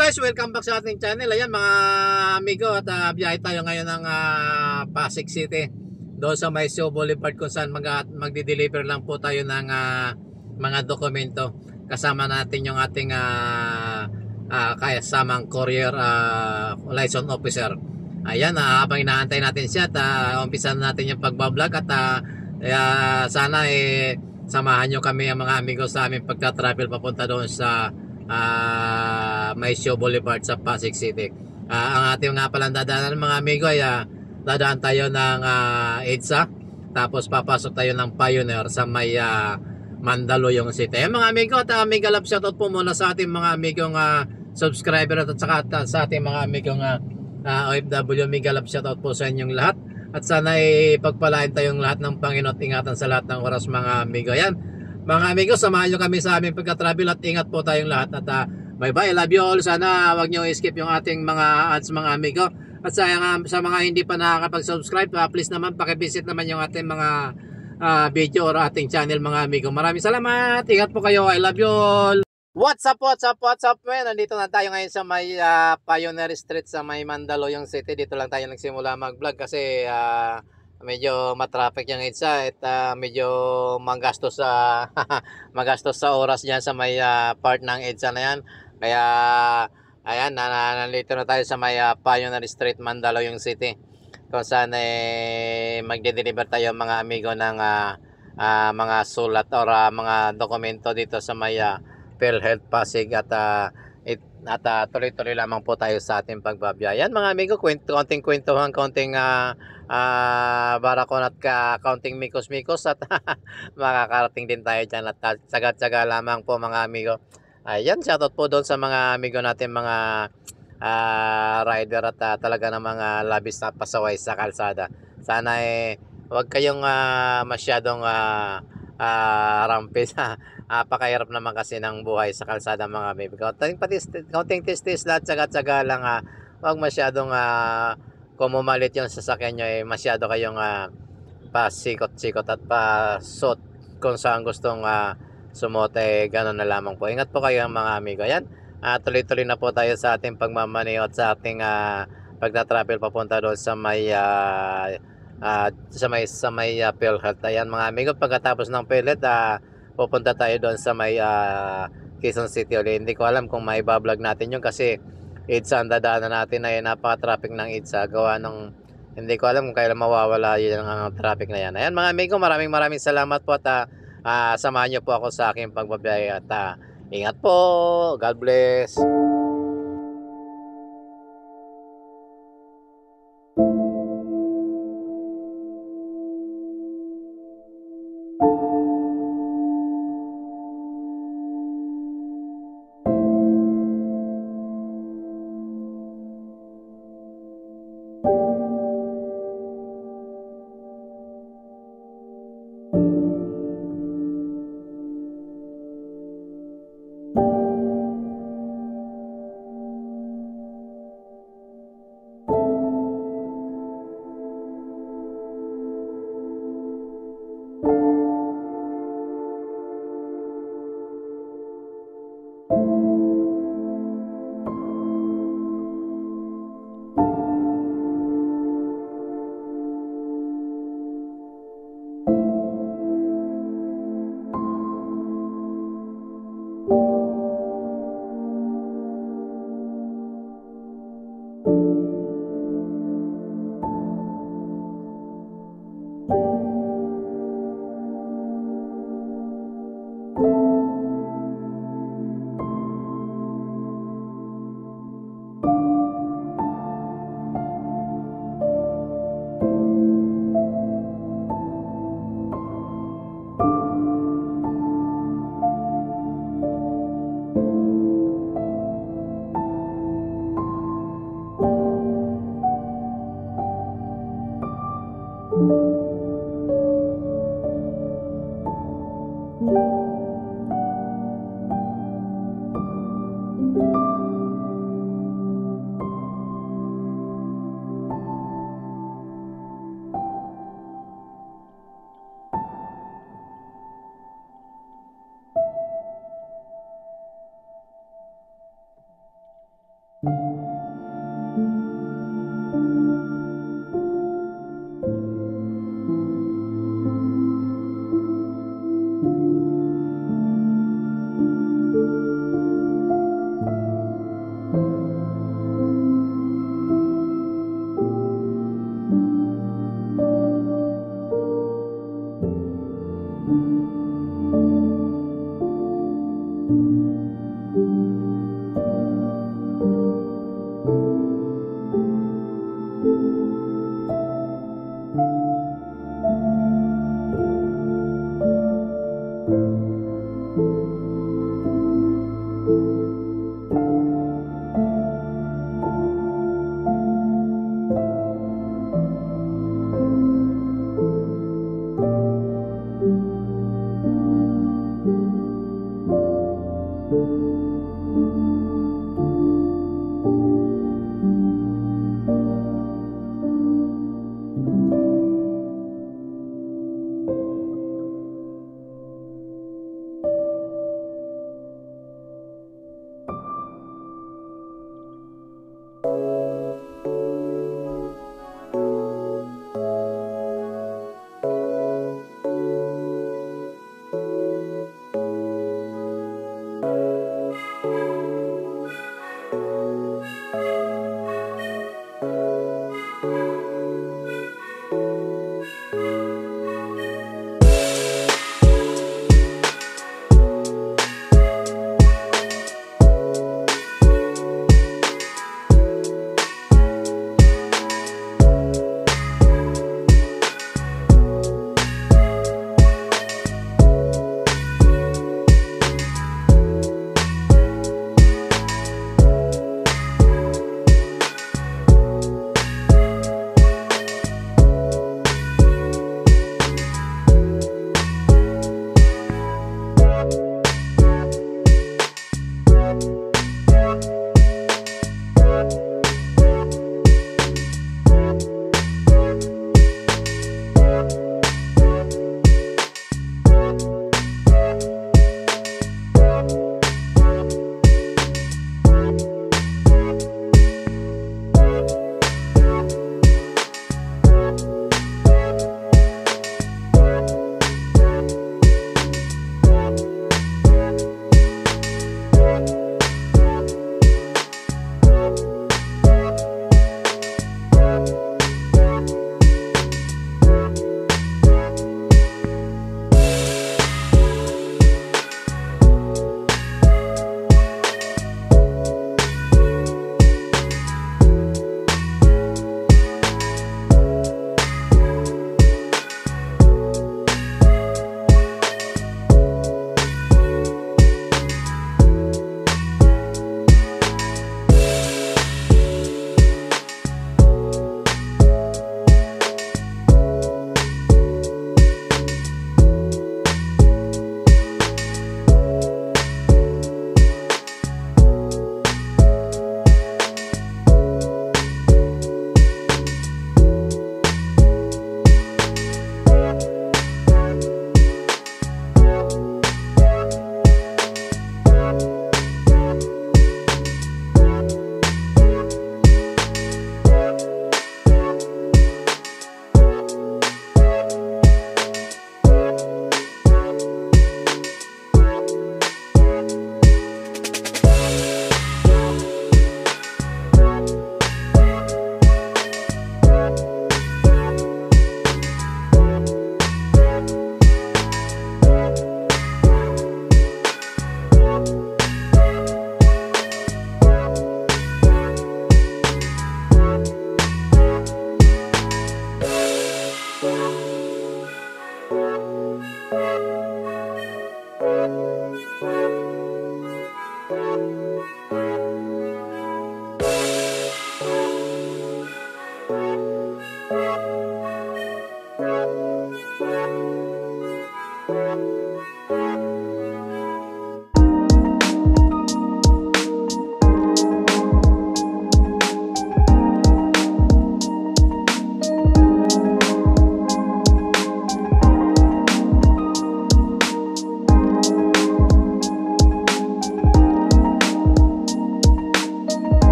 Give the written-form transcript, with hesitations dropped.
guys, welcome back sa ating channel. Ayan mga amigo, at biyahe tayo ngayon ng Pasig City, doon sa Maisio Boulevard, kung saan magdi-deliver lang po tayo ng mga dokumento. Kasama natin yung ating kasamang courier license officer. Ayan, habang inaantay natin siya, at umpisan natin yung pagbablog, at sana samahan nyo kami ang mga amigo sa aming pagka-travel papunta doon sa Maisio Boulevard sa Pasig City. Ang ating nga palang dadaanan mga amigo ay dadaan tayo ng EDSA, tapos papasok tayo ng Pioneer sa may Mandaluyong City. Mga amigo, at mega love shoutout po muna sa ating mga amigong subscriber, at saka sa ating mga amigong OFW. Mega love shoutout po sa inyong lahat, at sana pagpalain tayong lahat ng Panginoon at ingatan sa lahat ng oras mga amigo. Yan mga amigo, samahan nyo kami sa aming pagka-travel, at ingat po tayong lahat, at bye bye, love you all. Sana wag nyo skip yung ating mga ads mga amigo, at sa mga hindi pa nakakapag-subscribe, please naman pakivisit naman yung ating mga video or ating channel mga amigo. Maraming salamat, ingat po kayo, I love you all. What's up man, nandito na tayo ngayon sa may Pioneer Street sa may Mandaluyong City. Dito lang tayo nagsimula mag-vlog kasi medyo matraffic yung EDSA, at medyo magastos sa magastos sa oras diyan sa may part ng EDSA na yan. Kaya ayan, nandito na tayo sa may Pioneer Street, Mandaluyong City, kung saan magde-deliver tayo mga amigo ng mga sulat or mga dokumento dito sa may PhilHealth Pasig, at tuloy-tuloy lamang po tayo sa ating pagbabiyayan mga amigo. Konting kwentuhan, konting barakon, at kaunting mikos-mikos, at makakarating din tayo dyan, at tsaga-tsaga lamang po mga amigo. Ayan, shoutout po doon sa mga amigo natin, mga rider, at talaga ng mga labis na pasaway sa kalsada. Sana wag kayong masyadong rampis. Pakahirap naman kasi ng buhay sa kalsada mga amigo. Kaunting tis-tis lahat, tsaga-tsaga lang. Wag masyadong kung umalit yung sasakyan nyo, masyado kayong pasikot-sikot at pasot kung saan gustong sumote, gano'n na lamang po. Ingat po kayo mga amigo. Yan, tuloy-tuloy na po tayo sa ating pagmamaneho at sa ating pagta-travel papunta doon sa may PhilHealth. Ayan mga amigo, pagkatapos ng PhilHealth, pupunta tayo doon sa may Quezon City ulit. Hindi ko alam kung may bablog natin yun, kasi EDSA ang dadaanan natin, ay napaka-traffic ng EDSA. Gawa ng hindi ko alam kung kailan mawawala yun ang traffic na yan. Ayan mga amigo, maraming salamat po, at samahan nyo po ako sa aking pagbabiyahe, at ingat po. God bless.